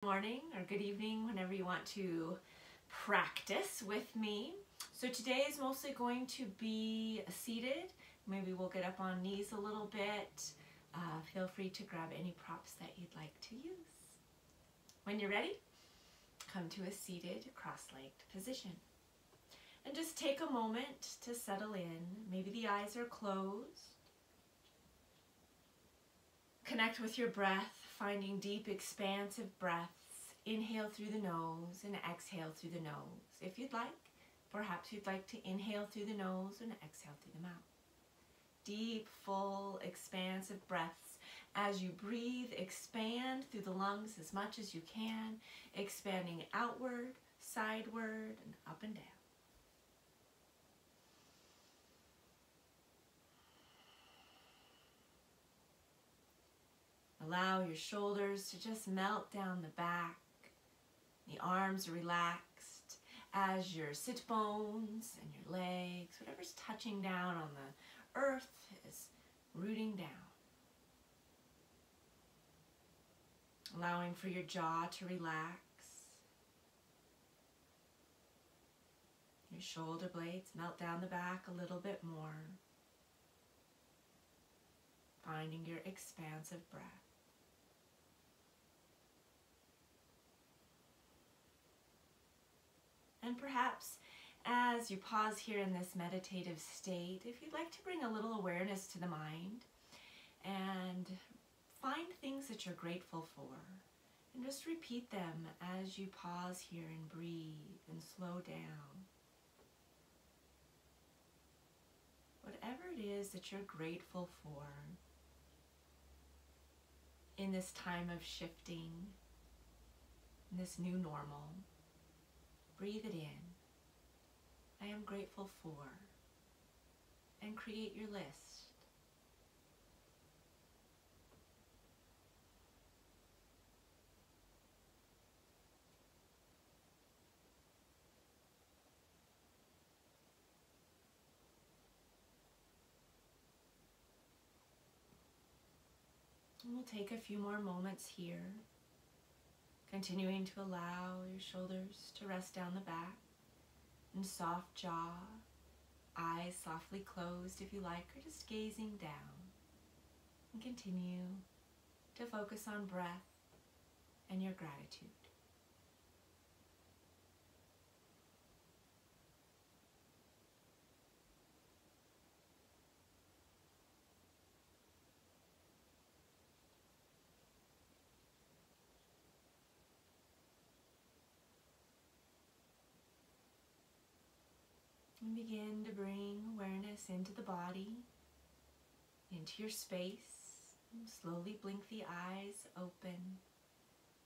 Morning or good evening whenever you want to practice with me. So today is mostly going to be seated. Maybe we'll get up on knees a little bit. Feel free to grab any props that you'd like to use. When you're ready, come to a seated cross-legged position. And just take a moment to settle in. Maybe the eyes are closed. Connect with your breath, finding deep, expansive breaths. Inhale through the nose and exhale through the nose. If you'd like, perhaps you'd like to inhale through the nose and exhale through the mouth. Deep, full, expansive breaths. As you breathe, expand through the lungs as much as you can, expanding outward, sideward, and up and down. Allow your shoulders to just melt down the back. The arms are relaxed as your sit bones and your legs, whatever's touching down on the earth is rooting down. Allowing for your jaw to relax. Your shoulder blades melt down the back a little bit more. Finding your expansive breath. And perhaps as you pause here in this meditative state, if you'd like to bring a little awareness to the mind and find things that you're grateful for and just repeat them as you pause here and breathe and slow down. Whatever it is that you're grateful for in this time of shifting, in this new normal, breathe it in. I am grateful for, and create your list. And we'll take a few more moments here. Continuing to allow your shoulders to rest down the back and soft jaw, eyes softly closed if you like, or just gazing down. And continue to focus on breath and your gratitude. And begin to bring awareness into the body, into your space. And slowly blink the eyes open.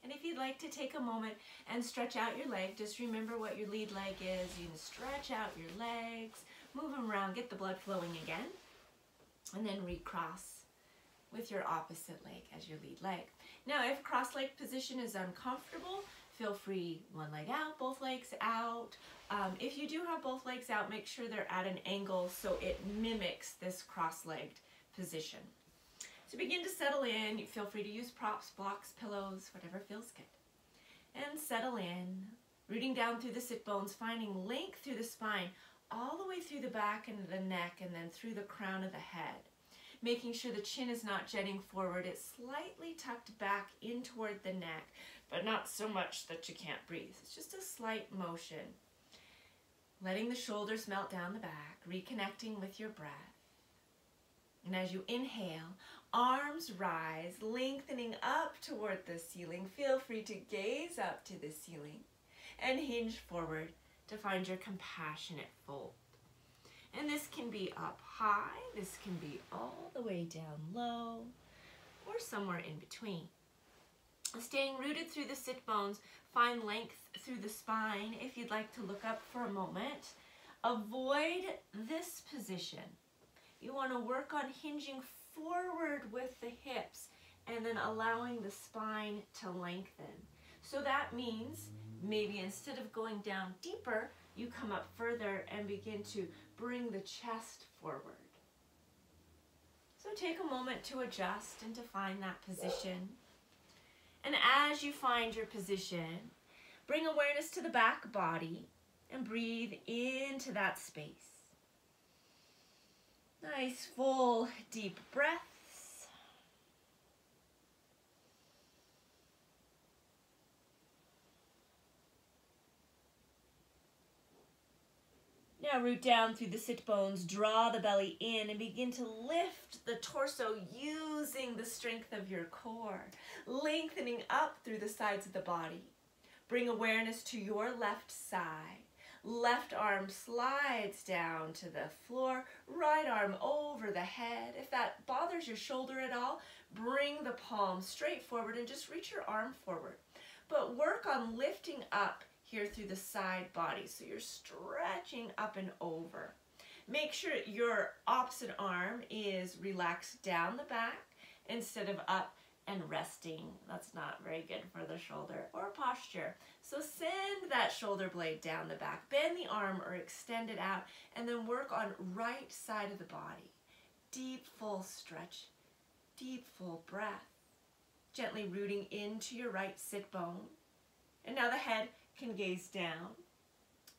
And if you'd like to take a moment and stretch out your leg, just remember what your lead leg is. You can stretch out your legs, move them around, get the blood flowing again. And then recross with your opposite leg as your lead leg. Now, if cross-leg position is uncomfortable, feel free, one leg out, both legs out. If you do have both legs out, make sure they're at an angle so it mimics this cross-legged position. So begin to settle in. You feel free to use props, blocks, pillows, whatever feels good. And settle in, rooting down through the sit bones, finding length through the spine, all the way through the back and the neck, and then through the crown of the head. Making sure the chin is not jetting forward. It's slightly tucked back in toward the neck, but not so much that you can't breathe. It's just a slight motion. Letting the shoulders melt down the back, reconnecting with your breath. And as you inhale, arms rise, lengthening up toward the ceiling. Feel free to gaze up to the ceiling and hinge forward to find your compassionate fold. And this can be up high, this can be all the way down low, or somewhere in between. Staying rooted through the sit bones, find length through the spine. If you'd like to look up for a moment, avoid this position. You want to work on hinging forward with the hips and then allowing the spine to lengthen. So that means maybe instead of going down deeper, you come up further and begin to bring the chest forward. So take a moment to adjust and to find that position. And as you find your position, bring awareness to the back body and breathe into that space. Nice, full, deep breaths. Now root down through the sit bones, draw the belly in, and begin to lift the torso using the strength of your core, lengthening up through the sides of the body. Bring awareness to your left side. Left arm slides down to the floor, right arm over the head. If that bothers your shoulder at all, bring the palm straight forward and just reach your arm forward. But work on lifting up here through the side body, so you're stretching up and over. Make sure your opposite arm is relaxed down the back instead of up and resting. That's not very good for the shoulder or posture. So send that shoulder blade down the back, bend the arm or extend it out, and then work on right side of the body. Deep, full stretch, deep, full breath. Gently rooting into your right sit bone. And now the head can gaze down,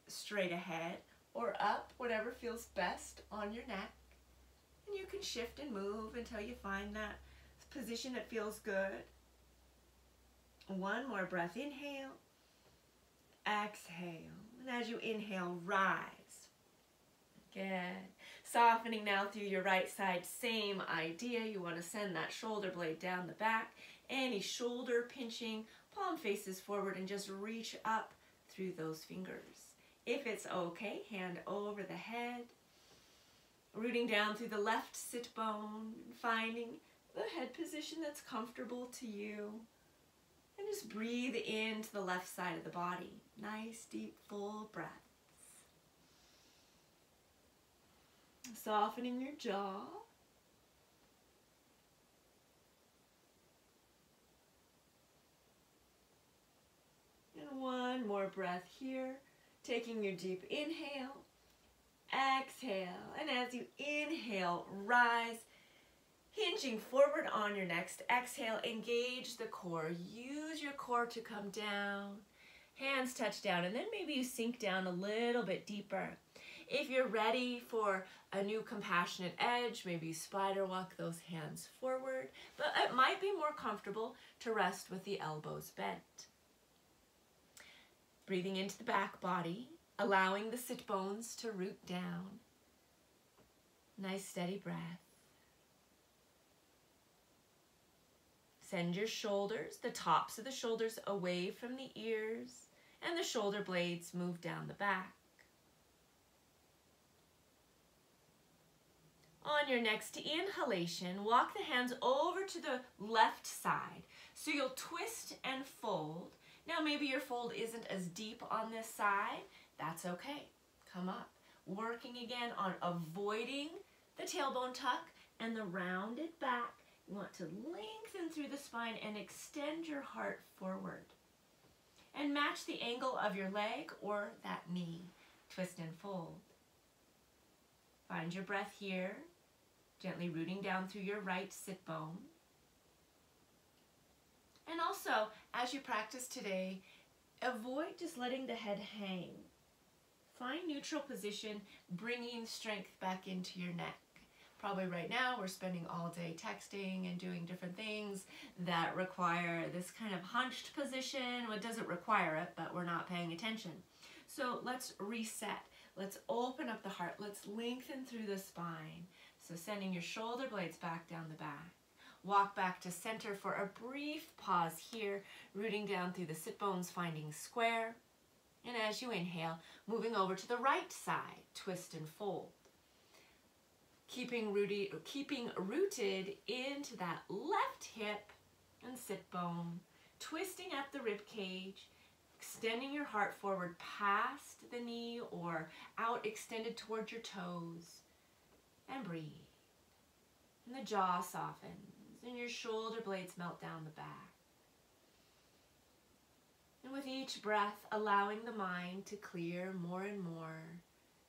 straight ahead, or up, whatever feels best on your neck. And you can shift and move until you find that position that feels good. One more breath, inhale, exhale, and as you inhale, rise. Good. Softening now through your right side, same idea. You want to send that shoulder blade down the back. Any shoulder pinching, palm faces forward, and just reach up through those fingers. If it's okay, hand over the head, rooting down through the left sit bone, finding the head position that's comfortable to you. And just breathe into the left side of the body. Nice, deep, full breaths. Softening your jaw. And one more breath here. Taking your deep inhale, exhale. And as you inhale, rise. Hinging forward on your next exhale, engage the core. Use your core to come down. Hands touch down, and then maybe you sink down a little bit deeper. If you're ready for a new compassionate edge, maybe you spider walk those hands forward, but it might be more comfortable to rest with the elbows bent. Breathing into the back body, allowing the sit bones to root down. Nice steady breath. Send your shoulders, the tops of the shoulders away from the ears, and the shoulder blades move down the back. On your next inhalation, walk the hands over to the left side. So you'll twist and fold. Now maybe your fold isn't as deep on this side. That's okay. Come up. Working again on avoiding the tailbone tuck and the rounded back. You want to lengthen through the spine and extend your heart forward. And match the angle of your leg or that knee. Twist and fold. Find your breath here. Gently rooting down through your right sit bone. And also, as you practice today, avoid just letting the head hang. Find neutral position, bringing strength back into your neck. Probably right now we're spending all day texting and doing different things that require this kind of hunched position. Well, it doesn't require it, but we're not paying attention. So let's reset. Let's open up the heart. Let's lengthen through the spine. So sending your shoulder blades back down the back. Walk back to center for a brief pause here, rooting down through the sit bones, finding square. And as you inhale, moving over to the right side, twist and fold. Keeping rooted into that left hip and sit bone, twisting up the rib cage, extending your heart forward past the knee or out extended towards your toes, and breathe. And the jaw softens and your shoulder blades melt down the back. And with each breath, allowing the mind to clear more and more,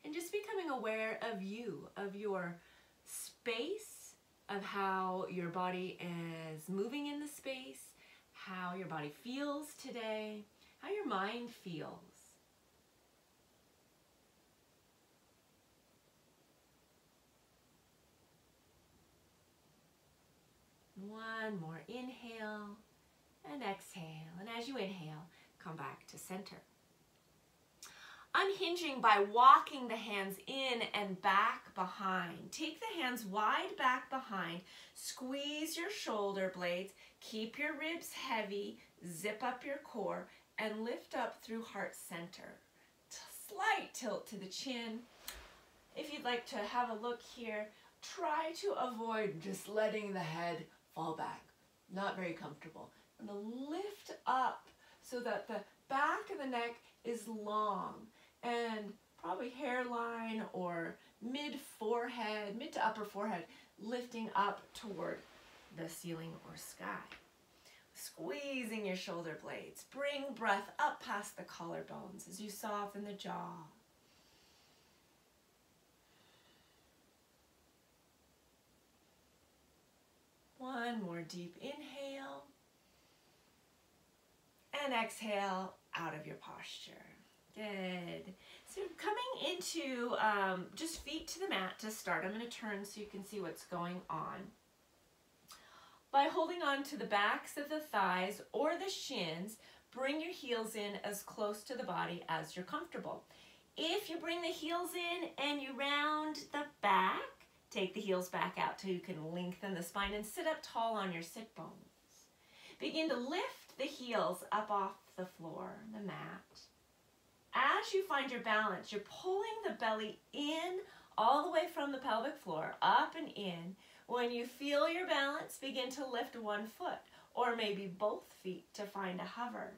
and just becoming aware of you, of your space, of how your body is moving in the space, how your body feels today, how your mind feels. One more inhale and exhale. And as you inhale, come back to center. Unhinging by walking the hands in and back behind. Take the hands wide back behind. Squeeze your shoulder blades. Keep your ribs heavy. Zip up your core and lift up through heart center. Slight tilt to the chin. If you'd like to have a look here, try to avoid just letting the head fall back. Not very comfortable. And lift up so that the back of the neck is long and probably hairline or mid-forehead, mid to upper forehead, lifting up toward the ceiling or sky. Squeezing your shoulder blades. Bring breath up past the collarbones as you soften the jaw. One more deep inhale. And exhale out of your posture. Good. So coming into just feet to the mat to start. I'm going to turn so you can see what's going on. By holding on to the backs of the thighs or the shins, bring your heels in as close to the body as you're comfortable. If you bring the heels in and you round the back, take the heels back out till you can lengthen the spine and sit up tall on your sit bones. Begin to lift the heels up off the floor, the mat. As you find your balance, you're pulling the belly in all the way from the pelvic floor, up and in. When you feel your balance, begin to lift one foot or maybe both feet to find a hover.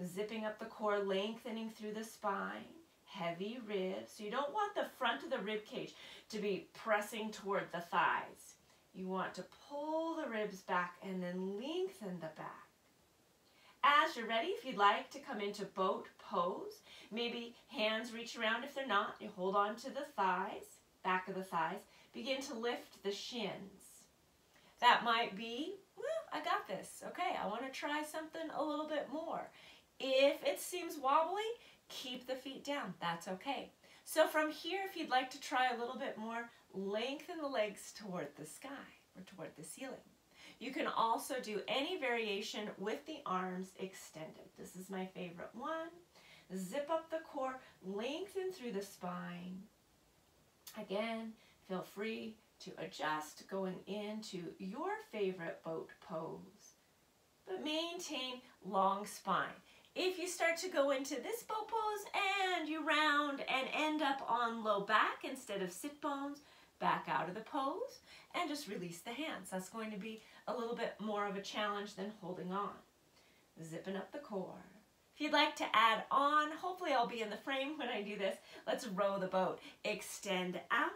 Zipping up the core, lengthening through the spine, heavy ribs. So you don't want the front of the rib cage to be pressing toward the thighs. You want to pull the ribs back and then lengthen the back. As you're ready, if you'd like to come into boat pose, maybe hands reach around. If they're not, you hold on to the thighs, back of the thighs. Begin to lift the shins. That might be, well, I got this. Okay, I want to try something a little bit more. If it seems wobbly, keep the feet down. That's okay. So from here, if you'd like to try a little bit more, lengthen the legs toward the sky or toward the ceiling. You can also do any variation with the arms extended. This is my favorite one. Zip up the core, lengthen through the spine. Again, feel free to adjust going into your favorite boat pose, but maintain long spine. If you start to go into this boat pose and you round and end up on low back instead of sit bones, back out of the pose and just release the hands. That's going to be a little bit more of a challenge than holding on. Zipping up the core. If you'd like to add on, hopefully I'll be in the frame when I do this. Let's row the boat. Extend out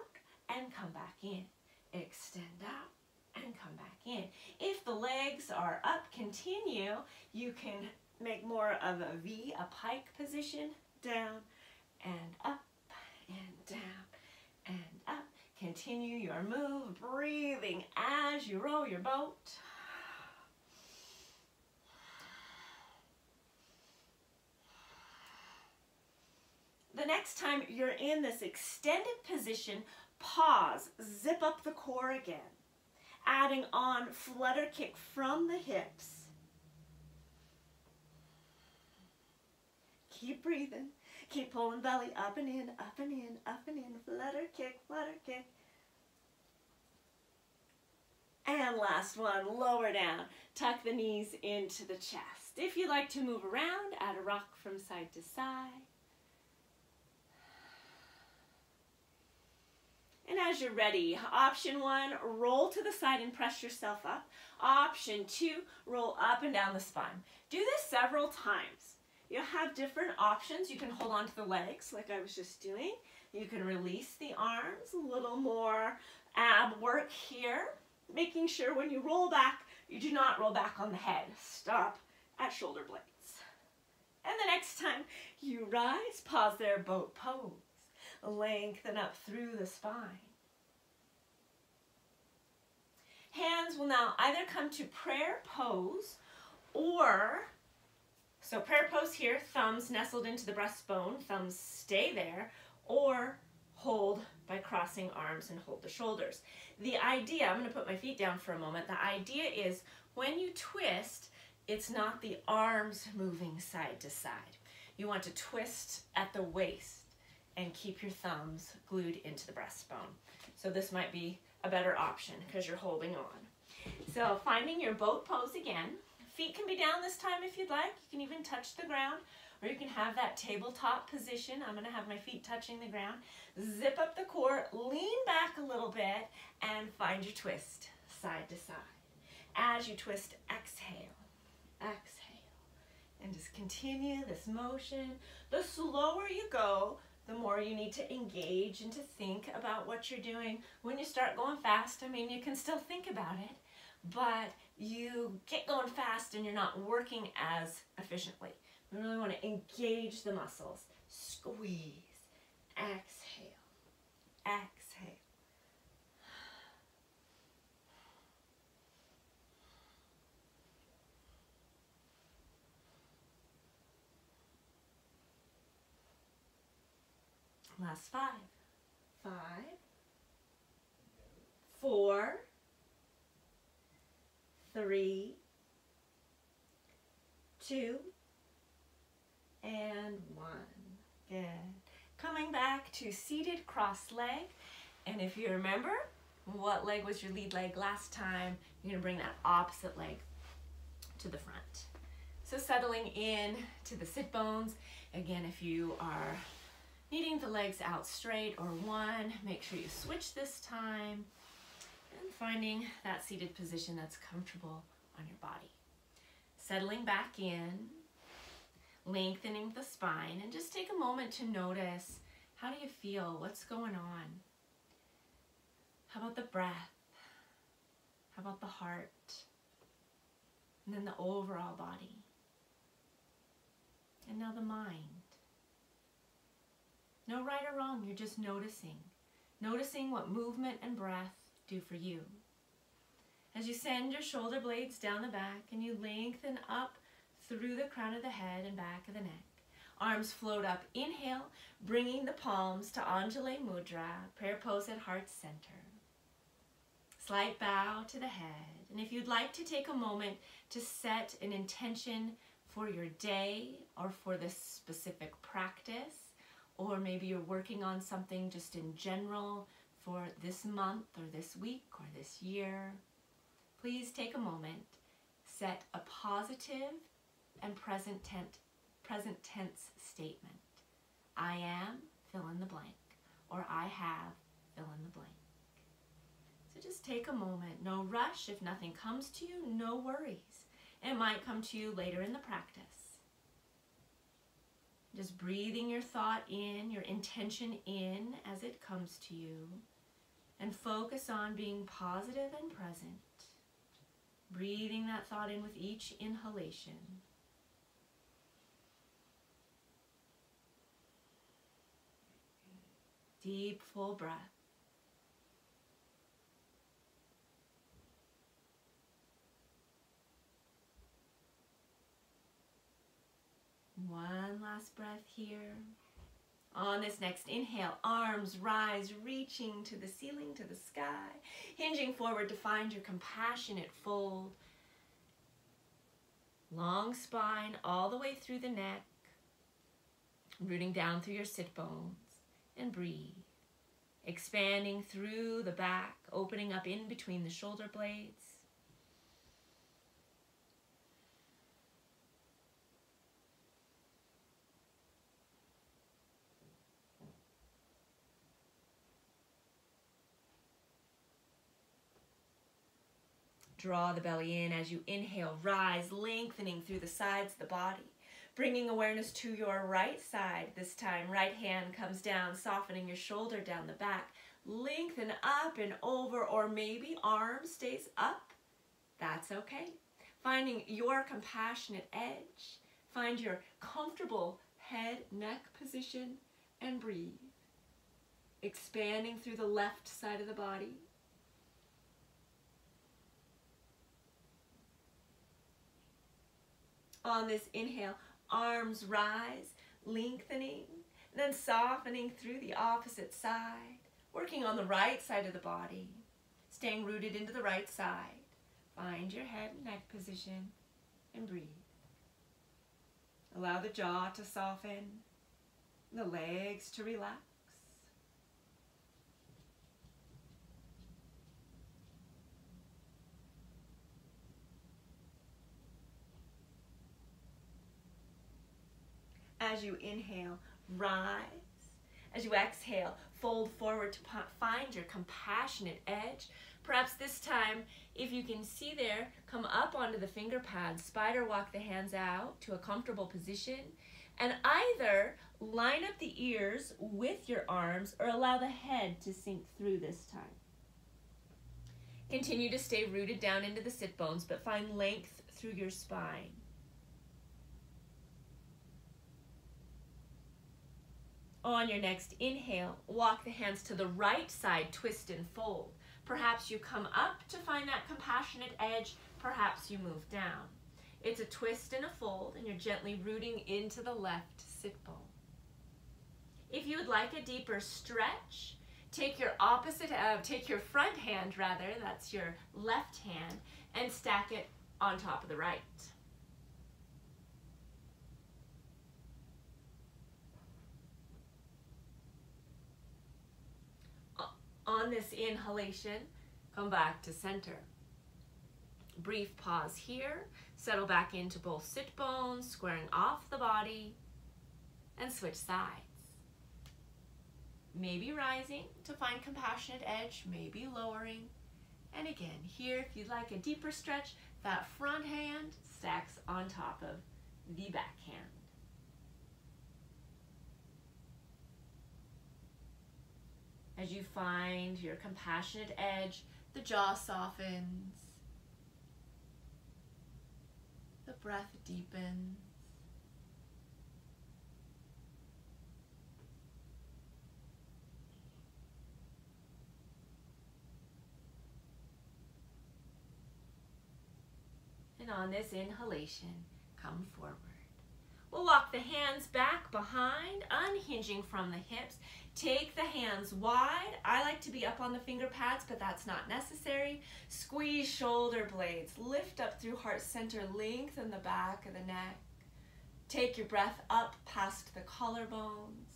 and come back in. Extend out and come back in. If the legs are up, continue. You can make more of a V, a pike position, down and up and down and up. Continue your move, breathing as you row your boat. The next time you're in this extended position, pause, zip up the core again. Adding on flutter kick from the hips. Keep breathing. Keep pulling belly up and in, up and in, up and in. Flutter kick, flutter kick. And last one, lower down. Tuck the knees into the chest. If you like to move around, add a rock from side to side. And as you're ready, option 1, roll to the side and press yourself up. Option 2, roll up and down the spine. Do this several times. You'll have different options. You can hold on to the legs like I was just doing. You can release the arms, a little more ab work here. Making sure when you roll back, you do not roll back on the head. Stop at shoulder blades. And the next time you rise, pause there, boat pose. Lengthen up through the spine. Hands will now either come to prayer pose Or, so prayer pose here, thumbs nestled into the breastbone, thumbs stay there, or hold by crossing arms and hold the shoulders. The idea, I'm going to put my feet down for a moment, the idea is when you twist, it's not the arms moving side to side. You want to twist at the waist and keep your thumbs glued into the breastbone. So this might be a better option because you're holding on. So finding your boat pose again. Feet can be down this time if you'd like. You can even touch the ground, or you can have that tabletop position. I'm going to have my feet touching the ground. Zip up the core, lean back a little bit, and find your twist side to side. As you twist, exhale, exhale, and just continue this motion. The slower you go, the more you need to engage and to think about what you're doing. When you start going fast, I mean, you can still think about it, but you get going fast and you're not working as efficiently. We really want to engage the muscles. Squeeze, exhale, exhale. Last 5. 5, 4, 3, 2, and 1. Good. Coming back to seated cross leg. And if you remember, what leg was your lead leg last time? You're going to bring that opposite leg to the front. So settling in to the sit bones. Again, if you are needing the legs out straight or one, make sure you switch this time. And finding that seated position that's comfortable on your body. Settling back in, lengthening the spine, and just take a moment to notice, how do you feel? What's going on? How about the breath? How about the heart? And then the overall body. And now the mind. No right or wrong, you're just noticing. Noticing what movement and breath do for you. As you send your shoulder blades down the back and you lengthen up through the crown of the head and back of the neck. Arms float up. Inhale, bringing the palms to Anjali Mudra, prayer pose at heart center. Slight bow to the head. And if you'd like to take a moment to set an intention for your day or for this specific practice, or maybe you're working on something just in general for this month or this week or this year, please take a moment, set a positive and present tense statement. I am, fill in the blank, or I have, fill in the blank. So just take a moment, no rush. If nothing comes to you, no worries. It might come to you later in the practice. Just breathing your thought in, your intention in as it comes to you, and focus on being positive and present. Breathing that thought in with each inhalation. Deep, full breath. One last breath here. On this next inhale, arms rise, reaching to the ceiling, to the sky, hinging forward to find your compassionate fold. Long spine all the way through the neck, rooting down through your sit bones, and breathe. Expanding through the back, opening up in between the shoulder blades. Draw the belly in as you inhale, rise, lengthening through the sides of the body. Bringing awareness to your right side this time. Right hand comes down, softening your shoulder down the back. Lengthen up and over, or maybe arm stays up. That's okay. Finding your compassionate edge. Find your comfortable head, neck position, and breathe. Expanding through the left side of the body. On this inhale, arms rise, lengthening, then softening through the opposite side, working on the right side of the body, staying rooted into the right side. Find your head and neck position and breathe. Allow the jaw to soften, the legs to relax. As you inhale, rise. As you exhale, fold forward to find your compassionate edge. Perhaps this time, if you can see there, come up onto the finger pads, spider walk the hands out to a comfortable position, and either line up the ears with your arms or allow the head to sink through this time. Continue to stay rooted down into the sit bones, but find length through your spine. On your next inhale, walk the hands to the right side, twist and fold. Perhaps you come up to find that compassionate edge, perhaps you move down. It's a twist and a fold, and you're gently rooting into the left sit bone. If you would like a deeper stretch, take your front hand rather, that's your left hand, and stack it on top of the right. On this inhalation, come back to center. Brief pause here, settle back into both sit bones, squaring off the body, and switch sides. Maybe rising to find compassionate edge, maybe lowering. And again, here, if you'd like a deeper stretch, that front hand stacks on top of the back hand. As you find your compassionate edge, the jaw softens, the breath deepens. And on this inhalation, come forward. We'll walk the hands back behind, unhinging from the hips. Take the hands wide. I like to be up on the finger pads, but that's not necessary. Squeeze shoulder blades. Lift up through heart center. Lengthen the back of the neck. Take your breath up past the collarbones.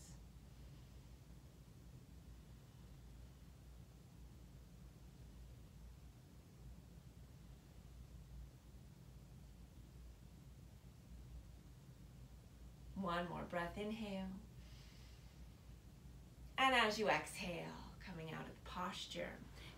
One more breath, inhale. And as you exhale, coming out of the posture.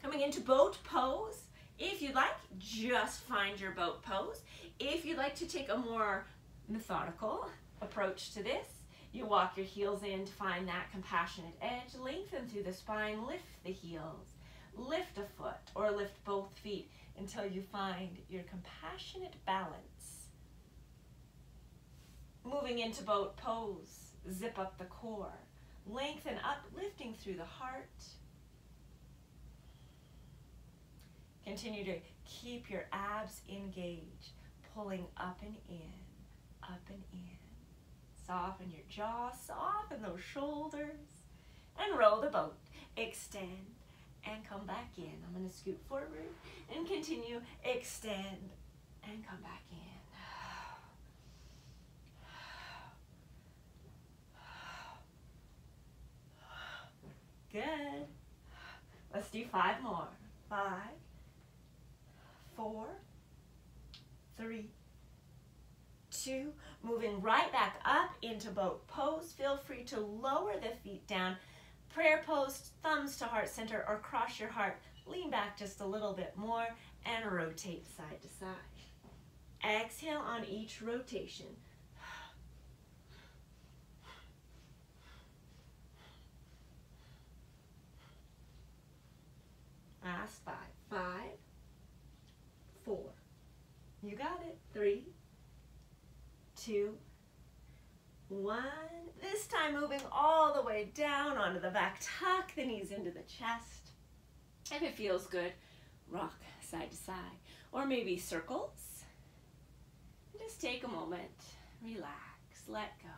Coming into boat pose. If you'd like, just find your boat pose. If you'd like to take a more methodical approach to this, you walk your heels in to find that compassionate edge. Lengthen through the spine, lift the heels. Lift a foot or lift both feet until you find your compassionate balance. Moving into boat pose, zip up the core. Lengthen up, lifting through the heart. Continue to keep your abs engaged, pulling up and in, up and in. Soften your jaw, soften those shoulders, and roll the boat. Extend and come back in. I'm going to scoot forward and continue, extend and come back in. Good. Let's do 5 more. 5, 4, 3, 2. Moving right back up into boat pose. Feel free to lower the feet down. Prayer pose, thumbs to heart center, or cross your heart. Lean back just a little bit more and rotate side to side. Exhale on each rotation. Last 5. 5, 4. You got it. 3, 2, 1. This time moving all the way down onto the back. Tuck the knees into the chest. If it feels good, rock side to side. Or maybe circles. Just take a moment, relax, let go.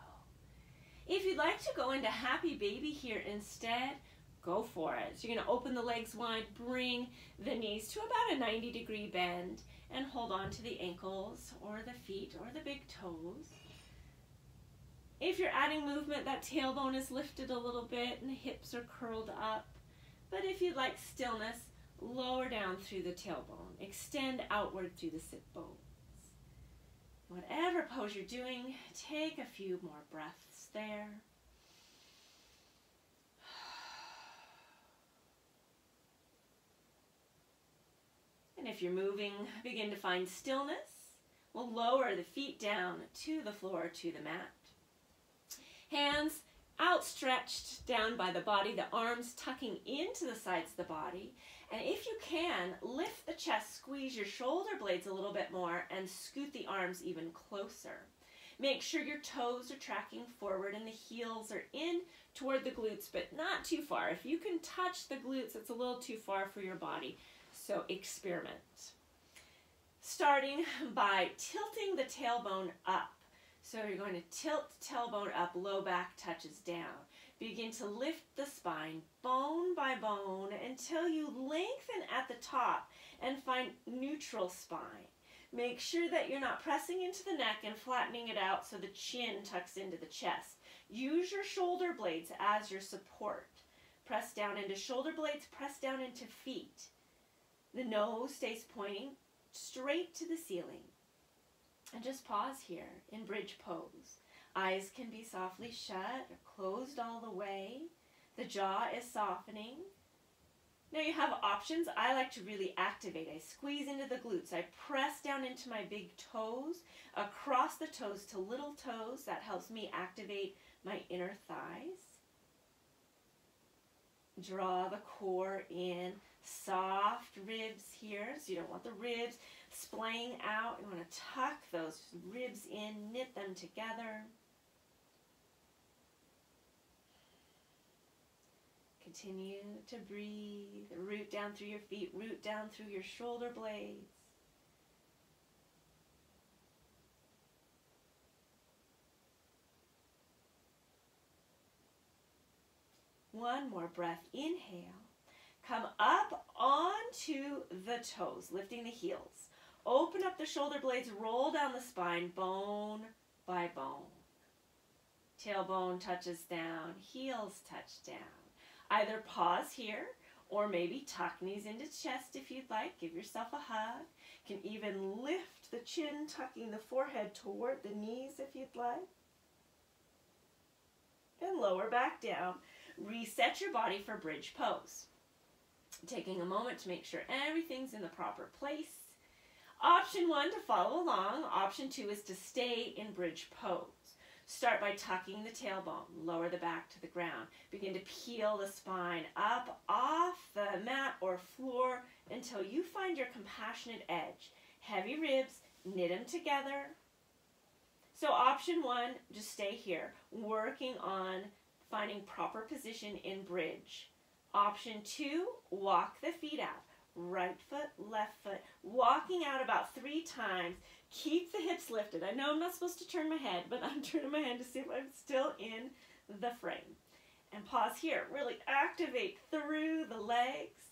If you'd like to go into happy baby here instead, go for it. So you're going to open the legs wide, bring the knees to about a 90-degree bend, and hold on to the ankles or the feet or the big toes. If you're adding movement, that tailbone is lifted a little bit and the hips are curled up. But if you'd like stillness, lower down through the tailbone, extend outward through the sit bones. Whatever pose you're doing, take a few more breaths there. And if you're moving, begin to find stillness. We'll lower the feet down to the floor, to the mat. Hands outstretched down by the body, the arms tucking into the sides of the body. And if you can, lift the chest, squeeze your shoulder blades a little bit more, and scoot the arms even closer. Make sure your toes are tracking forward and the heels are in toward the glutes, but not too far. If you can touch the glutes, it's a little too far for your body, so experiment. Starting by tilting the tailbone up. So you're going to tilt the tailbone up, low back touches down. Begin to lift the spine bone by bone until you lengthen at the top and find neutral spine. Make sure that you're not pressing into the neck and flattening it out so the chin tucks into the chest. Use your shoulder blades as your support. Press down into shoulder blades, press down into feet. The nose stays pointing straight to the ceiling. And just pause here in bridge pose. Eyes can be softly shut or closed all the way. The jaw is softening. Now you have options. I like to really activate. I squeeze into the glutes. I press down into my big toes, across the toes to little toes. That helps me activate my inner thighs. Draw the core in. Soft ribs here. So you don't want the ribs splaying out. You want to tuck those ribs in, knit them together. Continue to breathe. Root down through your feet, root down through your shoulder blades. One more breath. Inhale. Come up onto the toes, lifting the heels. Open up the shoulder blades, roll down the spine, bone by bone. Tailbone touches down, heels touch down. Either pause here, or maybe tuck knees into chest if you'd like. Give yourself a hug. You can even lift the chin, tucking the forehead toward the knees if you'd like. And lower back down. Reset your body for bridge pose. Taking a moment to make sure everything's in the proper place. Option 1 to follow along. Option 2 is to stay in bridge pose. Start by tucking the tailbone. Lower the back to the ground. Begin to peel the spine up off the mat or floor until you find your compassionate edge. Heavy ribs, knit them together. So option 1, just stay here, working on finding proper position in bridge. Option 2, walk the feet out. Right foot, left foot, walking out about 3 times. Keep the hips lifted. I know I'm not supposed to turn my head, but I'm turning my head to see if I'm still in the frame. And pause here. Really activate through the legs,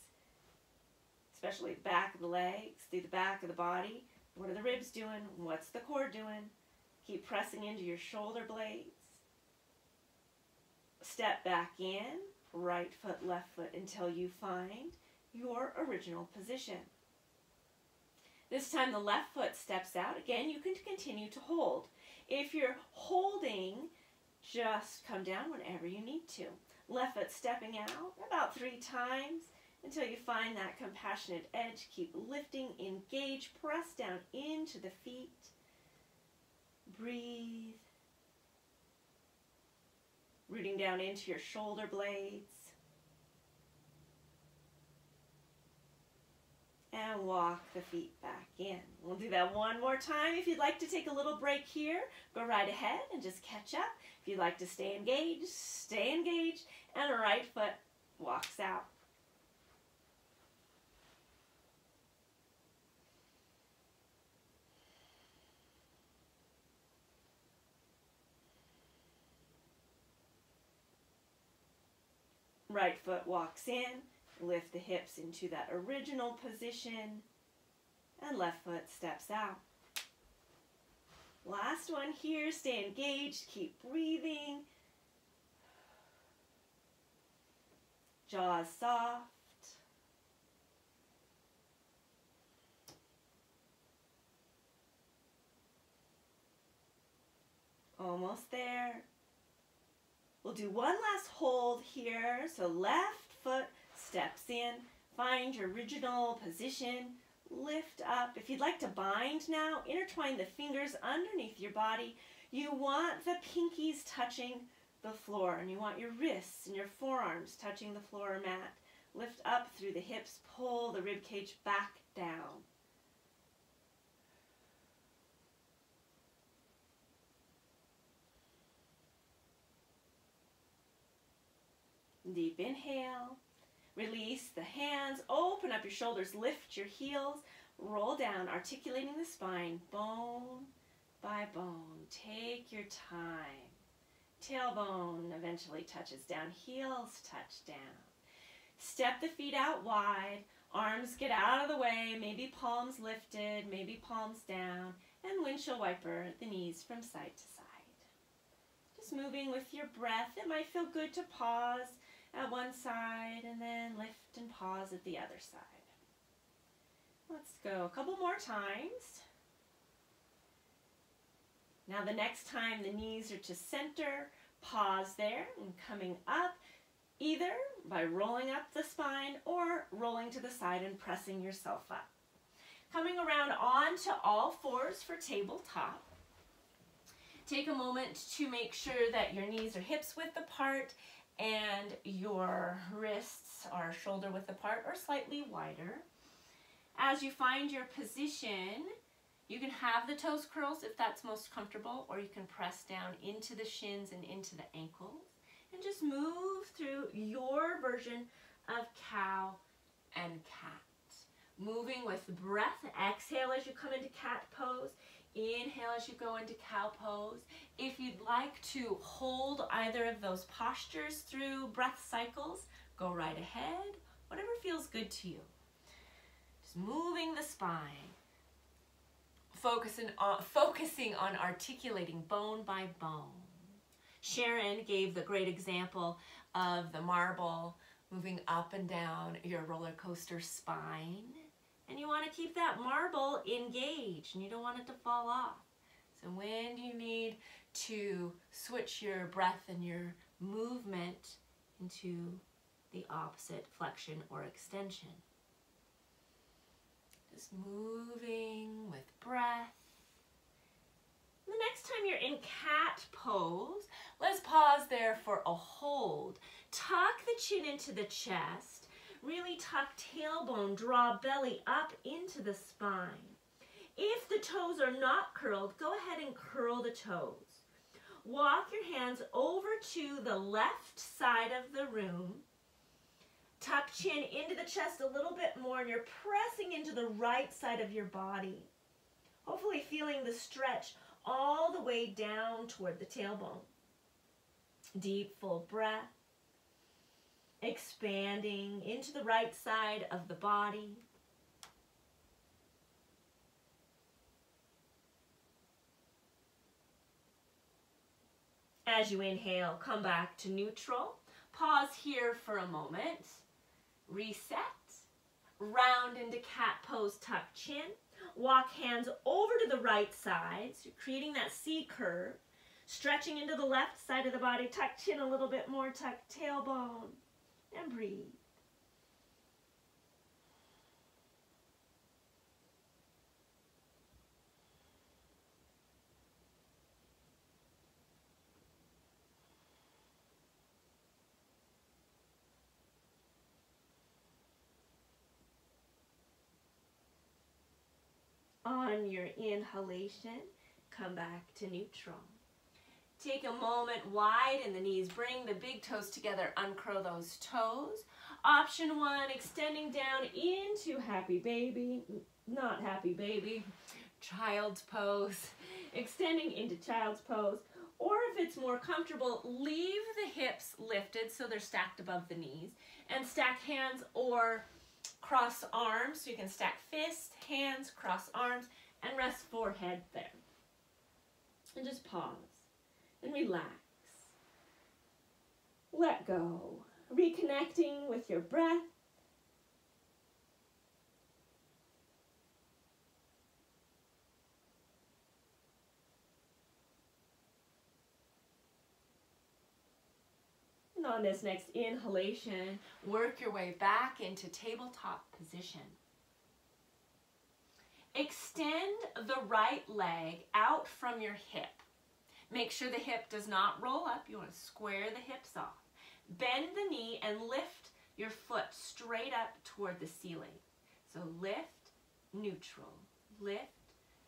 especially the back of the legs, through the back of the body. What are the ribs doing? What's the core doing? Keep pressing into your shoulder blades. Step back in, right foot, left foot, until you find your original position. This time the left foot steps out. Again, you can continue to hold. If you're holding, just come down whenever you need to. Left foot stepping out about 3 times until you find that compassionate edge. Keep lifting, engage, press down into the feet. Breathe. Rooting down into your shoulder blades. And walk the feet back in. We'll do that one more time. If you'd like to take a little break here, go right ahead and just catch up. If you'd like to stay engaged, and a right foot walks out. Right foot walks in, lift the hips into that original position, and left foot steps out. Last one here, stay engaged, keep breathing. Jaws soft. Almost there. We'll do one last hold here. So left foot steps in, find your original position, lift up. If you'd like to bind now, intertwine the fingers underneath your body. You want the pinkies touching the floor, and you want your wrists and your forearms touching the floor mat. Lift up through the hips, pull the rib cage back down. Deep inhale, release the hands, open up your shoulders, lift your heels, roll down, articulating the spine, bone by bone. Take your time. Tailbone eventually touches down, heels touch down. Step the feet out wide, arms get out of the way, maybe palms lifted, maybe palms down, and windshield wiper the knees from side to side. Just moving with your breath. It might feel good to pause at one side and then lift and pause at the other side. Let's go a couple more times. Now the next time the knees are to center, pause there and coming up, either by rolling up the spine or rolling to the side and pressing yourself up. Coming around onto all fours for tabletop. Take a moment to make sure that your knees are hips width apart and your wrists are shoulder width apart or slightly wider. As you find your position, you can have the toes curls if that's most comfortable, or you can press down into the shins and into the ankles. And just move through your version of cow and cat. Moving with breath. Exhale as you come into cat pose. Inhale as you go into cow pose. If you'd like to hold either of those postures through breath cycles, go right ahead. Whatever feels good to you. Just moving the spine. Focusing on articulating bone by bone. Sharon gave the great example of the marble moving up and down your roller coaster spine. And you want to keep that marble engaged and you don't want it to fall off. So when do you need to switch your breath and your movement into the opposite flexion or extension? Just moving with breath. The next time you're in cat pose, let's pause there for a hold. Tuck the chin into the chest. Really tuck tailbone, draw belly up into the spine. If the toes are not curled, go ahead and curl the toes. Walk your hands over to the left side of the room. Tuck chin into the chest a little bit more, and you're pressing into the right side of your body. Hopefully feeling the stretch all the way down toward the tailbone. Deep, full breath. Expanding into the right side of the body. As you inhale, come back to neutral. Pause here for a moment. Reset. Round into cat pose, tuck chin. Walk hands over to the right side, so you're creating that C curve. Stretching into the left side of the body, tuck chin a little bit more, tuck tailbone, and breathe. On your inhalation, come back to neutral. Take a moment, widen the knees, bring the big toes together, uncurl those toes. Option one, extending down into happy baby, not happy baby, child's pose. Extending into child's pose, or if it's it's more comfortable, leave the hips lifted so they're stacked above the knees, and stack hands or cross arms. So you can stack fists, hands, cross arms, and rest forehead there. And just pause and relax. Let go. Reconnecting with your breath. And on this next inhalation, work your way back into tabletop position. Extend the right leg out from your hip. Make sure the hip does not roll up. You want to square the hips off. Bend the knee and lift your foot straight up toward the ceiling. So lift, neutral, lift,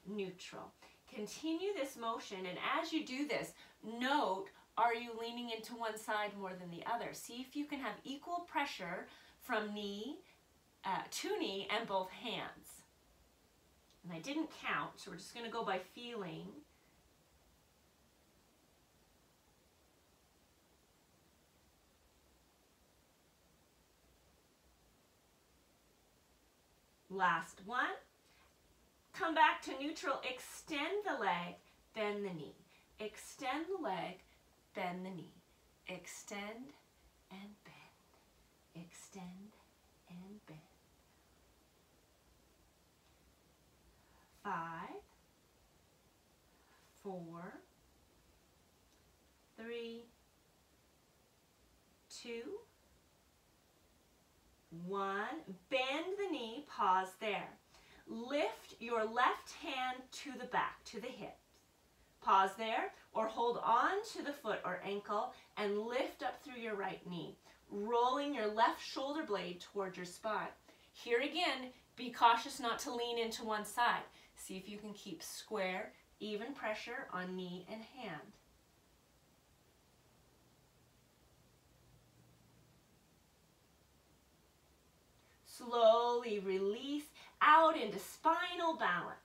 neutral. Continue this motion, and as you do this, note, are you leaning into one side more than the other? See if you can have equal pressure from knee to knee and both hands. And I didn't count, so we're just going to go by feeling. Last one. Come back to neutral, extend the leg, bend the knee. Extend the leg, bend the knee. Extend and bend. Extend and bend. 5, 4, 3, 2, 1. Bend the knee, pause there. Lift your left hand to the back, to the hips. Pause there, or hold on to the foot or ankle and lift up through your right knee, rolling your left shoulder blade toward your spine. Here again, be cautious not to lean into one side. See if you can keep square, even pressure on knee and hand. Slowly release out into spinal balance.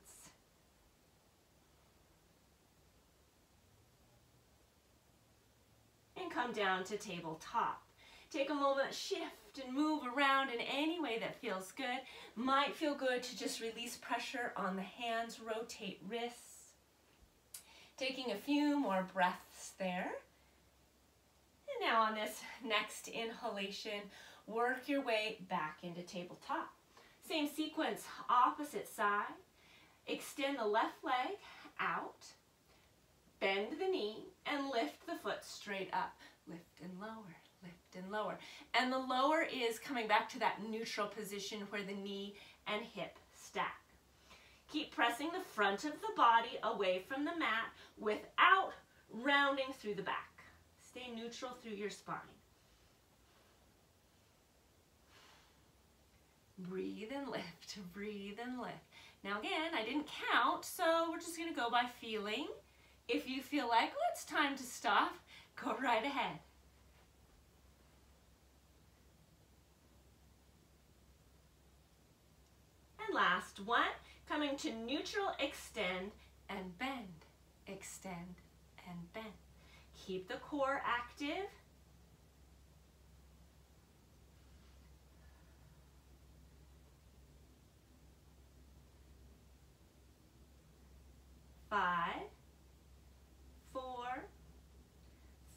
And come down to tabletop. Take a moment, shift and move around in any way that feels good. Might feel good to just release pressure on the hands, rotate wrists. Taking a few more breaths there. And now on this next inhalation, work your way back into tabletop. Same sequence, opposite side. Extend the left leg out. Bend the knee and lift the foot straight up. Lift and lower, lift and lower. And the lower is coming back to that neutral position where the knee and hip stack. Keep pressing the front of the body away from the mat without rounding through the back. Stay neutral through your spine. Breathe and lift, breathe and lift. Now again, I didn't count, so we're just gonna go by feeling. If you feel like, oh, it's time to stop, go right ahead. And last one, coming to neutral, extend and bend. Extend and bend. Keep the core active. Five, 4,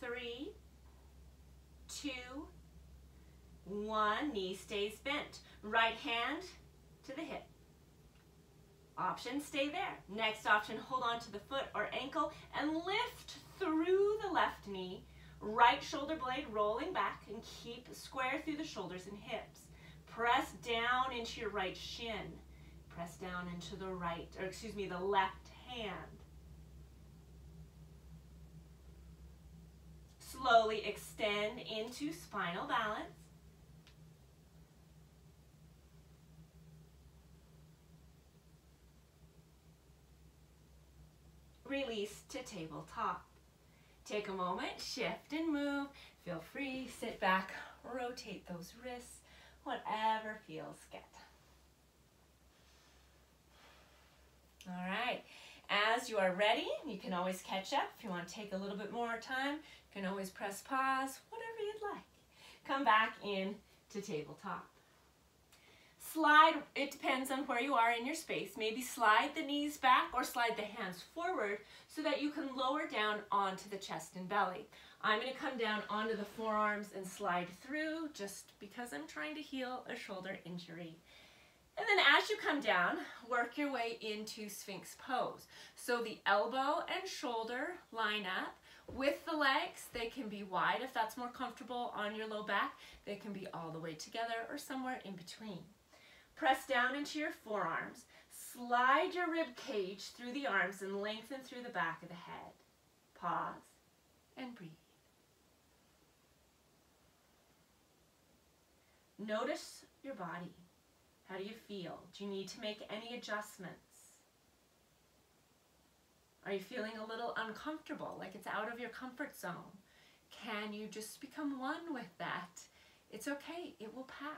3, 2, 1. Knee stays bent. Right hand to the hip. Option, stay there. Next option, hold on to the foot or ankle and lift through the left knee. Right shoulder blade rolling back and keep square through the shoulders and hips. Press down into your right shin. Press down into the right, or excuse me, the left hand. Slowly extend into spinal balance. Release to tabletop. Take a moment, shift and move. Feel free, sit back, rotate those wrists, whatever feels good. All right, As you are ready, you can always catch up. If you want to take a little bit more time, you can always press pause, whatever you'd like. Come back in to tabletop. Slide, it depends on where you are in your space. Maybe slide the knees back or slide the hands forward so that you can lower down onto the chest and belly. I'm going to come down onto the forearms and slide through just because I'm trying to heal a shoulder injury. And then as you come down, work your way into Sphinx pose. So the elbow and shoulder line up. With the legs, they can be wide if that's more comfortable on your low back. They can be all the way together or somewhere in between. Press down into your forearms. Slide your rib cage through the arms and lengthen through the back of the head. Pause and breathe. Notice your body. How do you feel? Do you need to make any adjustments? Are you feeling a little uncomfortable, like it's out of your comfort zone? Can you just become one with that? It's okay, it will pass.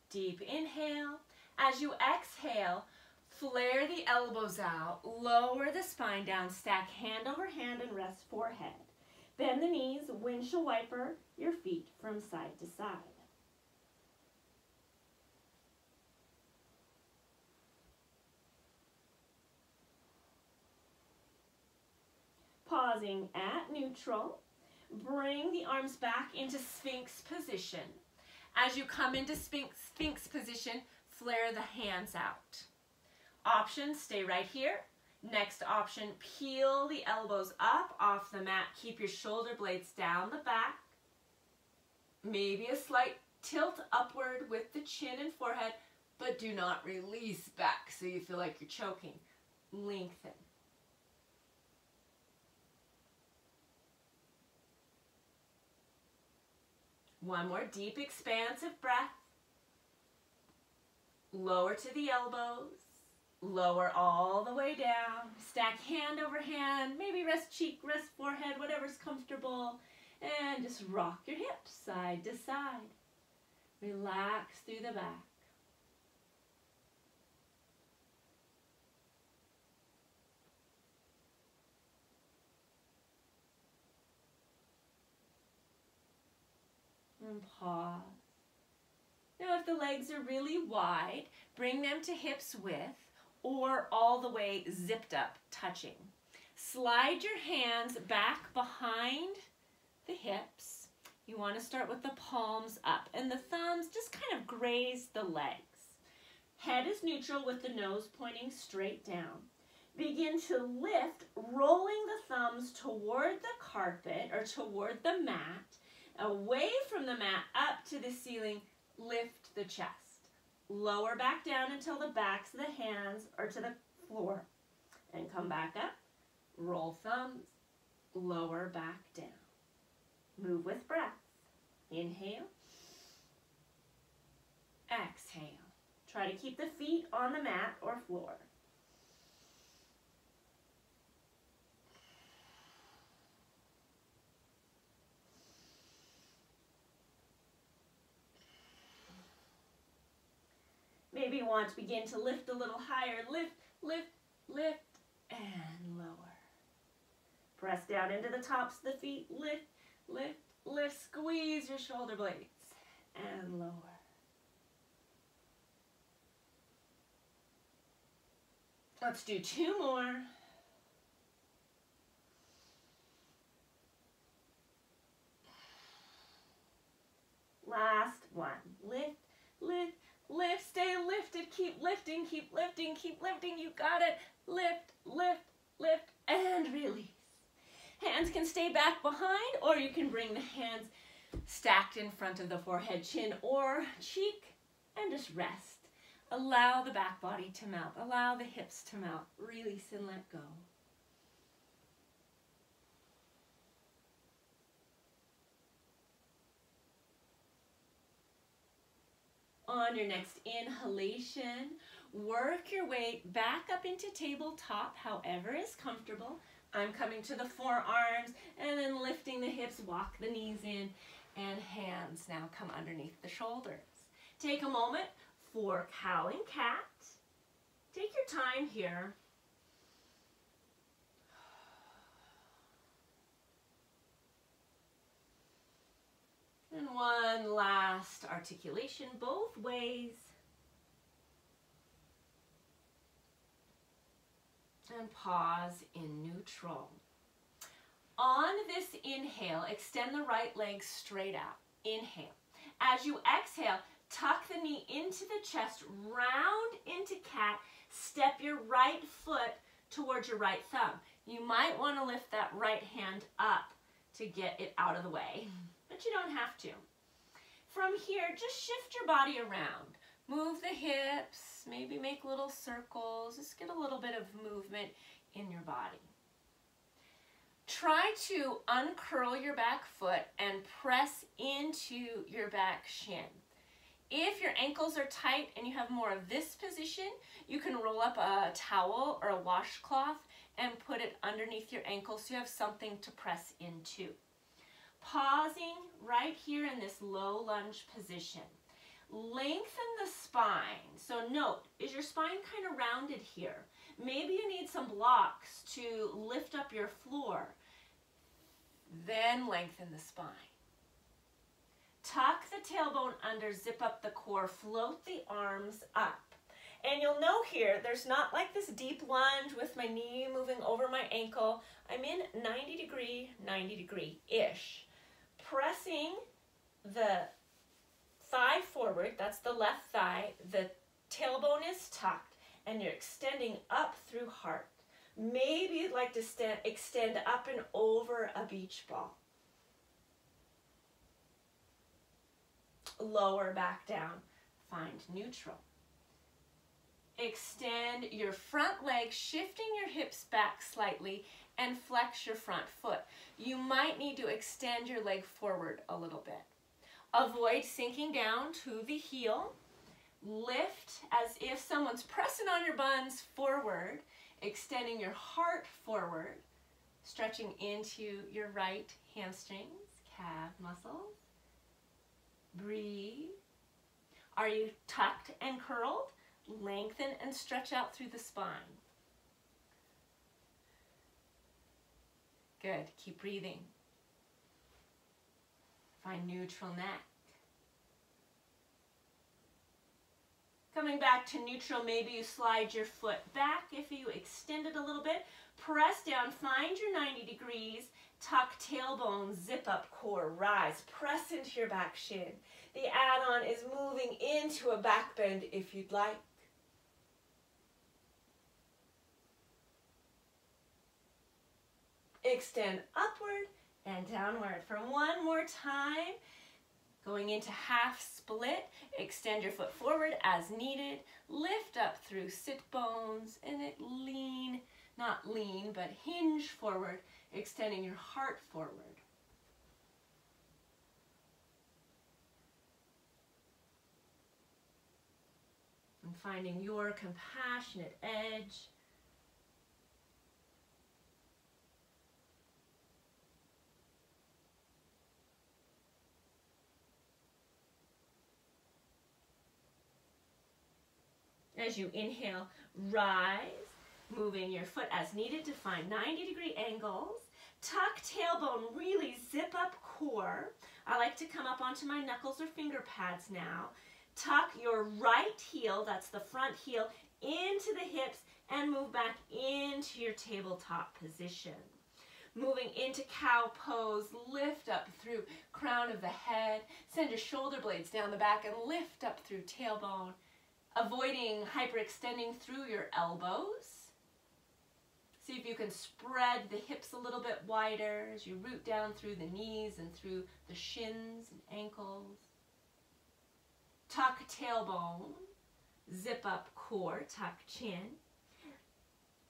Deep inhale. As you exhale, flare the elbows out, lower the spine down, stack hand over hand and rest forehead. Bend the knees, windshield wiper your feet from side to side. Pausing at neutral, bring the arms back into Sphinx position. As you come into Sphinx position, flare the hands out. Option, stay right here. Next option, peel the elbows up off the mat. Keep your shoulder blades down the back. Maybe a slight tilt upward with the chin and forehead, but do not release back so you feel like you're choking. Lengthen. One more deep, expansive breath. Lower to the elbows. Lower all the way down. Stack hand over hand. Maybe rest cheek, rest forehead, whatever's comfortable. And just rock your hips side to side. Relax through the back. And pause. Now if the legs are really wide, bring them to hips width or all the way zipped up, touching. Slide your hands back behind the hips. You want to start with the palms up and the thumbs just kind of graze the legs. Head is neutral with the nose pointing straight down. Begin to lift, rolling the thumbs toward the carpet or toward the mat, away from the mat, up to the ceiling. Lift the chest. Lower back down until the backs of the hands are to the floor. And come back up. Roll thumbs. Lower back down. Move with breath. Inhale. Exhale. Try to keep the feet on the mat or floor. Maybe you want to begin to lift a little higher. Lift, lift, lift, and lower. Press down into the tops of the feet. Lift, lift, lift. Squeeze your shoulder blades and lower. Let's do 2 more. Last one. Lift, lift, lift. Stay lifted. Keep lifting, keep lifting, keep lifting. You got it. Lift, lift, lift, and release. Hands can stay back behind, or you can bring the hands stacked in front of the forehead, chin, or cheek, and just rest. Allow the back body to melt. Allow the hips to melt. Release and let go. On your next inhalation, work your way back up into tabletop, however is comfortable. I'm coming to the forearms and then lifting the hips, walk the knees in, and hands now come underneath the shoulders. Take a moment for cow and cat. Take your time here. And one last articulation both ways. And pause in neutral. On this inhale, extend the right leg straight out. Inhale. As you exhale, tuck the knee into the chest, round into cat, step your right foot towards your right thumb. You might want to lift that right hand up to get it out of the way, but you don't have to. From here, just shift your body around. Move the hips, maybe make little circles, just get a little bit of movement in your body. Try to uncurl your back foot and press into your back shin. If your ankles are tight and you have more of this position, you can roll up a towel or a washcloth and put it underneath your ankles so you have something to press into. Pausing right here in this low lunge position. Lengthen the spine. So note, is your spine kind of rounded here? Maybe you need some blocks to lift up your floor. Then lengthen the spine. Tuck the tailbone under, zip up the core, float the arms up. And you'll know here, there's not like this deep lunge with my knee moving over my ankle. I'm in 90 degree-ish. Pressing the thigh forward, that's the left thigh, the tailbone is tucked, and you're extending up through heart. Maybe you'd like to extend up and over a beach ball. Lower back down, find neutral. Extend your front leg, shifting your hips back slightly, and flex your front foot. You might need to extend your leg forward a little bit. Avoid sinking down to the heel. Lift as if someone's pressing on your buns forward, extending your heart forward, stretching into your right hamstrings, calf muscles. Breathe. Are you tucked and curled? Lengthen and stretch out through the spine. Good. Keep breathing. Find neutral neck. Coming back to neutral, maybe you slide your foot back if you extend it a little bit. Press down, find your 90 degrees, tuck tailbone, zip up core, rise, press into your back shin. The add-on is moving into a back bend if you'd like. Extend upward and downward for one more time. Going into half split, extend your foot forward as needed. Lift up through sit bones and it lean, not lean, but hinge forward, extending your heart forward. And finding your compassionate edge. As you inhale, rise, moving your foot as needed to find 90-degree angles. Tuck tailbone, really zip up core. I like to come up onto my knuckles or finger pads now. Tuck your right heel, that's the front heel, into the hips and move back into your tabletop position. Moving into cow pose, lift up through crown of the head. Send your shoulder blades down the back and lift up through tailbone. Avoiding hyperextending through your elbows. See if you can spread the hips a little bit wider as you root down through the knees and through the shins and ankles. Tuck tailbone, zip up core, tuck chin.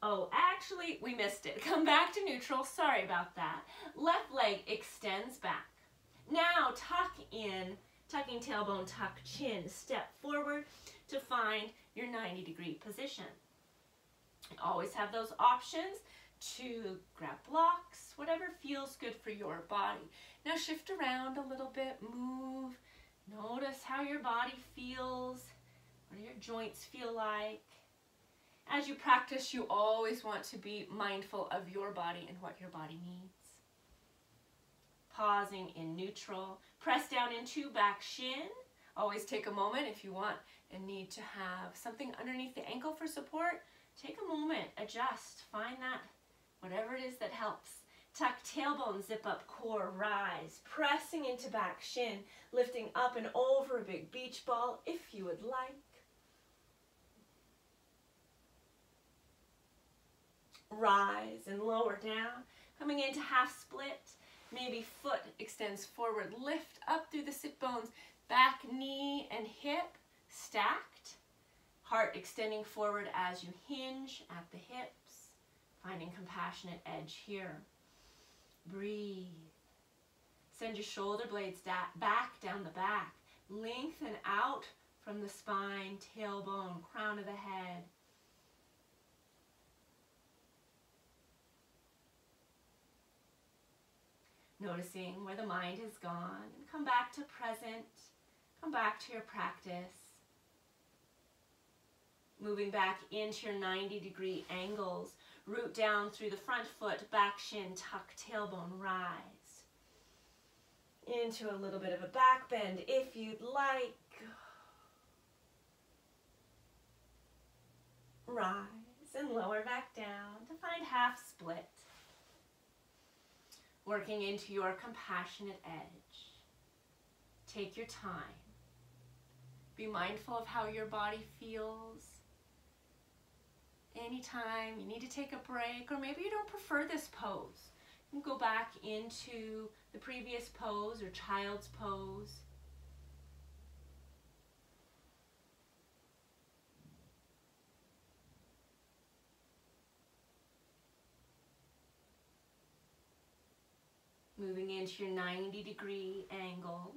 Oh, actually, we missed it. Come back to neutral, sorry about that. Left leg extends back. Now tuck in, tucking tailbone, tuck chin, step forward to find your 90-degree position. You always have those options to grab blocks, whatever feels good for your body. Now shift around a little bit, move. Notice how your body feels. What do your joints feel like? As you practice, you always want to be mindful of your body and what your body needs. Pausing in neutral. Press down into back shin. Always take a moment if you want and need to have something underneath the ankle for support. Take a moment, adjust, find that, whatever it is that helps. Tuck tailbone, zip up core, rise. Pressing into back shin, lifting up and over a big beach ball if you would like. Rise and lower down. Coming into half split. Maybe foot extends forward. Lift up through the sit bones. Back knee and hip stacked. Heart extending forward as you hinge at the hips. Finding compassionate edge here. Breathe. Send your shoulder blades back down the back. Lengthen out from the spine, tailbone, crown of the head. Noticing where the mind has gone. And come back to present. Come back to your practice. Moving back into your 90-degree angles. Root down through the front foot, back shin, tuck, tailbone, rise. Into a little bit of a back bend if you'd like. Rise and lower back down to find half split. Working into your compassionate edge. Take your time. Be mindful of how your body feels. Anytime you need to take a break, or maybe you don't prefer this pose, you can go back into the previous pose or child's pose. Moving into your 90-degree angles.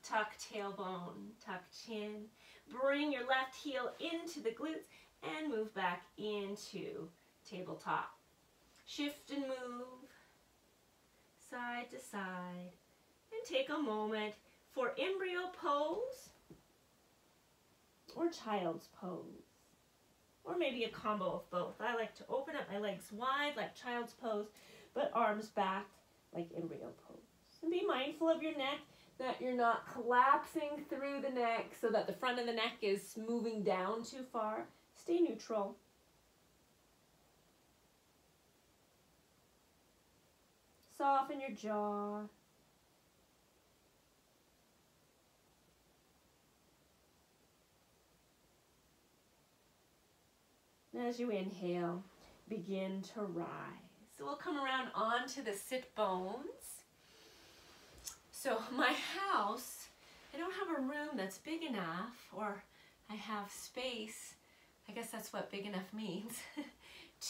Tuck tailbone, tuck chin. Bring your left heel into the glutes and move back into tabletop. Shift and move side to side. And take a moment for embryo pose or child's pose. Or maybe a combo of both. I like to open up my legs wide like child's pose, but arms back like embryo pose. And be mindful of your neck, that you're not collapsing through the neck so that the front of the neck is moving down too far. Stay neutral. Soften your jaw. And as you inhale, begin to rise. So we'll come around onto the sit bones. So my house, I don't have a room that's big enough, or I have space, I guess that's what big enough means,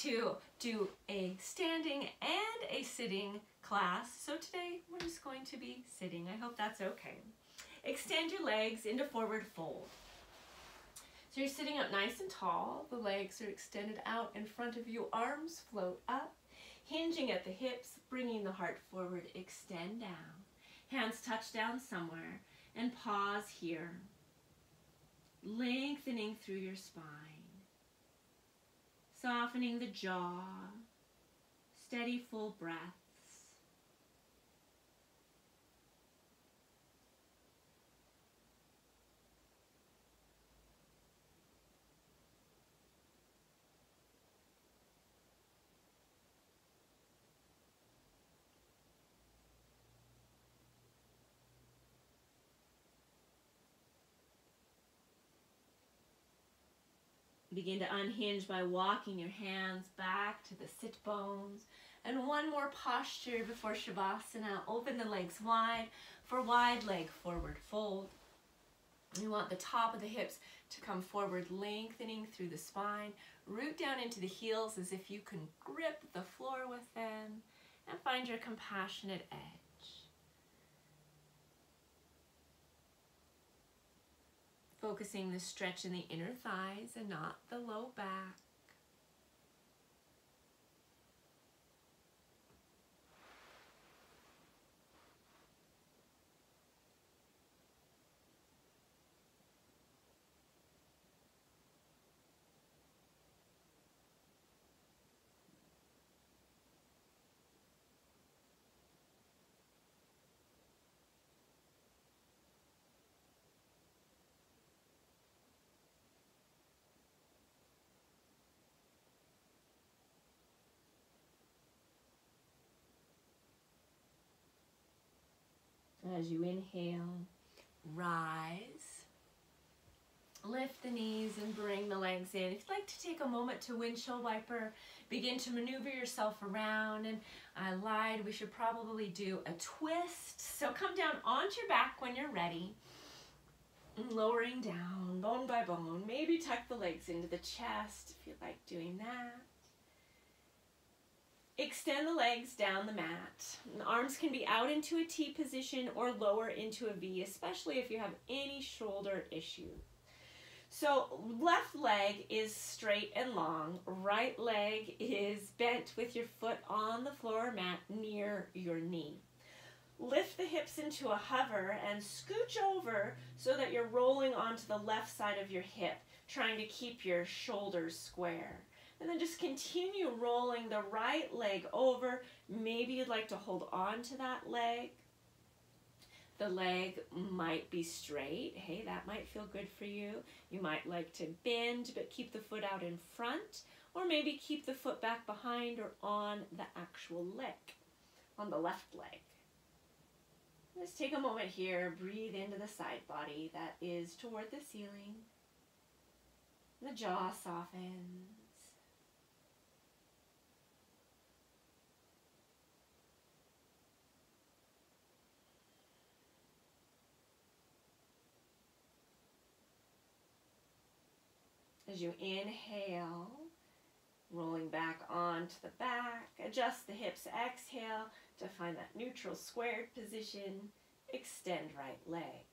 to do a standing and a sitting class. So today we're just going to be sitting. I hope that's okay. Extend your legs into forward fold. So you're sitting up nice and tall. The legs are extended out in front of you. Arms float up, hinging at the hips, bringing the heart forward. Extend down. Hands touch down somewhere, and pause here, lengthening through your spine, softening the jaw, steady full breaths. Begin to unhinge by walking your hands back to the sit bones. And one more posture before Shavasana. Open the legs wide for wide leg forward fold. You want the top of the hips to come forward, lengthening through the spine. Root down into the heels as if you can grip the floor with them. And find your compassionate edge. Focusing the stretch in the inner thighs and not the low back. As you inhale, rise. Lift the knees and bring the legs in. If you'd like to take a moment to windshield wiper, begin to maneuver yourself around. And I lied, we should probably do a twist. So come down onto your back when you're ready. Lowering down, bone by bone. Maybe tuck the legs into the chest if you like doing that. Extend the legs down the mat. The arms can be out into a T position or lower into a V, especially if you have any shoulder issue. So left leg is straight and long. Right leg is bent with your foot on the floor mat near your knee. Lift the hips into a hover and scooch over so that you're rolling onto the left side of your hip, trying to keep your shoulders square. And then just continue rolling the right leg over. Maybe you'd like to hold on to that leg. The leg might be straight. Hey, that might feel good for you. You might like to bend, but keep the foot out in front, or maybe keep the foot back behind or on the actual leg, on the left leg. Let's take a moment here, breathe into the side body that is toward the ceiling. The jaw softens. As you inhale, rolling back onto the back, adjust the hips, exhale to find that neutral squared position, extend right leg.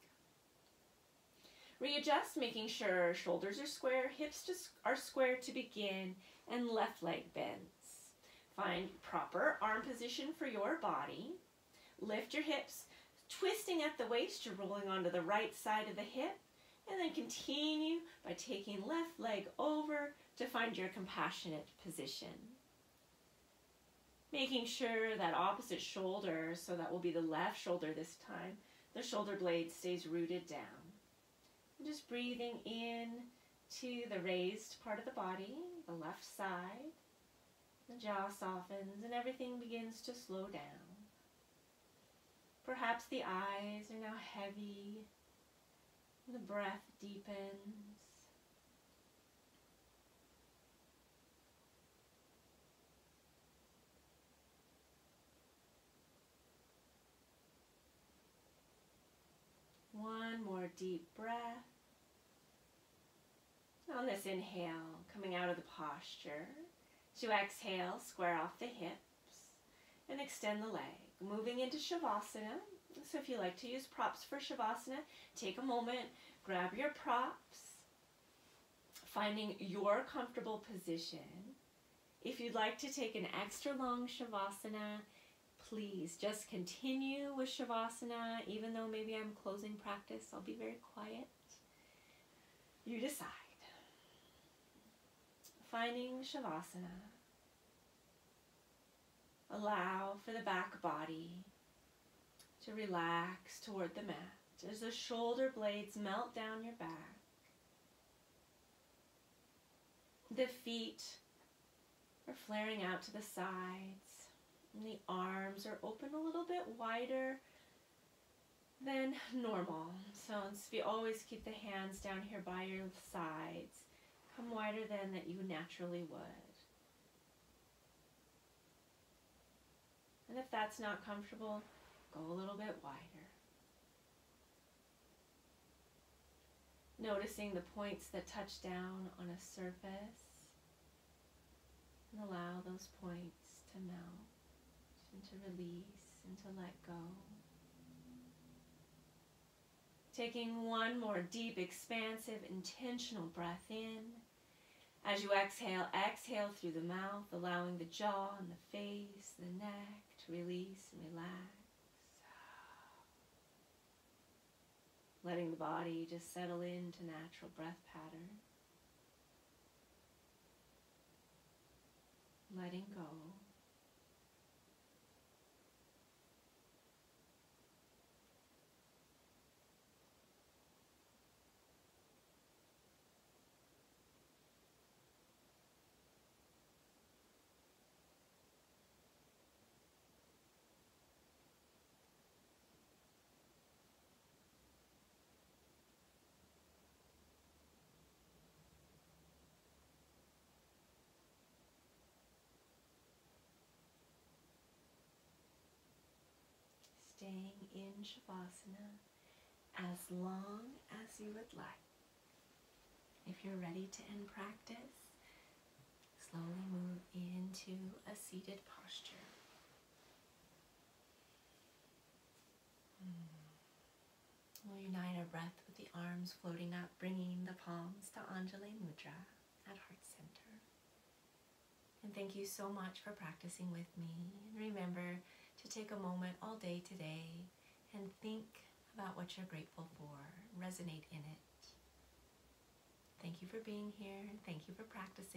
Readjust, making sure shoulders are square, hips just are square to begin, and left leg bends. Find proper arm position for your body. Lift your hips, twisting at the waist, you're rolling onto the right side of the hip, and then continue by taking left leg over to find your compassionate position. Making sure that opposite shoulder, so that will be the left shoulder this time, the shoulder blade stays rooted down. And just breathing in to the raised part of the body, the left side. The jaw softens and everything begins to slow down. Perhaps the eyes are now heavy. The breath deepens. One more deep breath. On this inhale, coming out of the posture, to exhale, square off the hips and extend the leg. Moving into Shavasana. So if you like to use props for Shavasana, take a moment, grab your props, finding your comfortable position. If you'd like to take an extra long Shavasana, please just continue with Shavasana. Even though maybe I'm closing practice, I'll be very quiet. You decide. Finding Shavasana. Allow for the back body to relax toward the mat as the shoulder blades melt down your back. The feet are flaring out to the sides, and the arms are open a little bit wider than normal. So if you always keep the hands down here by your sides, come wider than that you naturally would. And if that's not comfortable, go a little bit wider. Noticing the points that touch down on a surface, and allow those points to melt and to release and to let go. Taking one more deep, expansive, intentional breath in. As you exhale, exhale through the mouth, allowing the jaw and the face, the neck to release and relax. Letting the body just settle into natural breath pattern. Letting go. staying in Shavasana as long as you would like. If you're ready to end practice, slowly move into a seated posture. We'll unite our breath with the arms floating up, bringing the palms to Anjali Mudra at heart center. And thank you so much for practicing with me. And remember to take a moment all day today and think about what you're grateful for. Resonate in it. Thank you for being here. Thank you for practicing.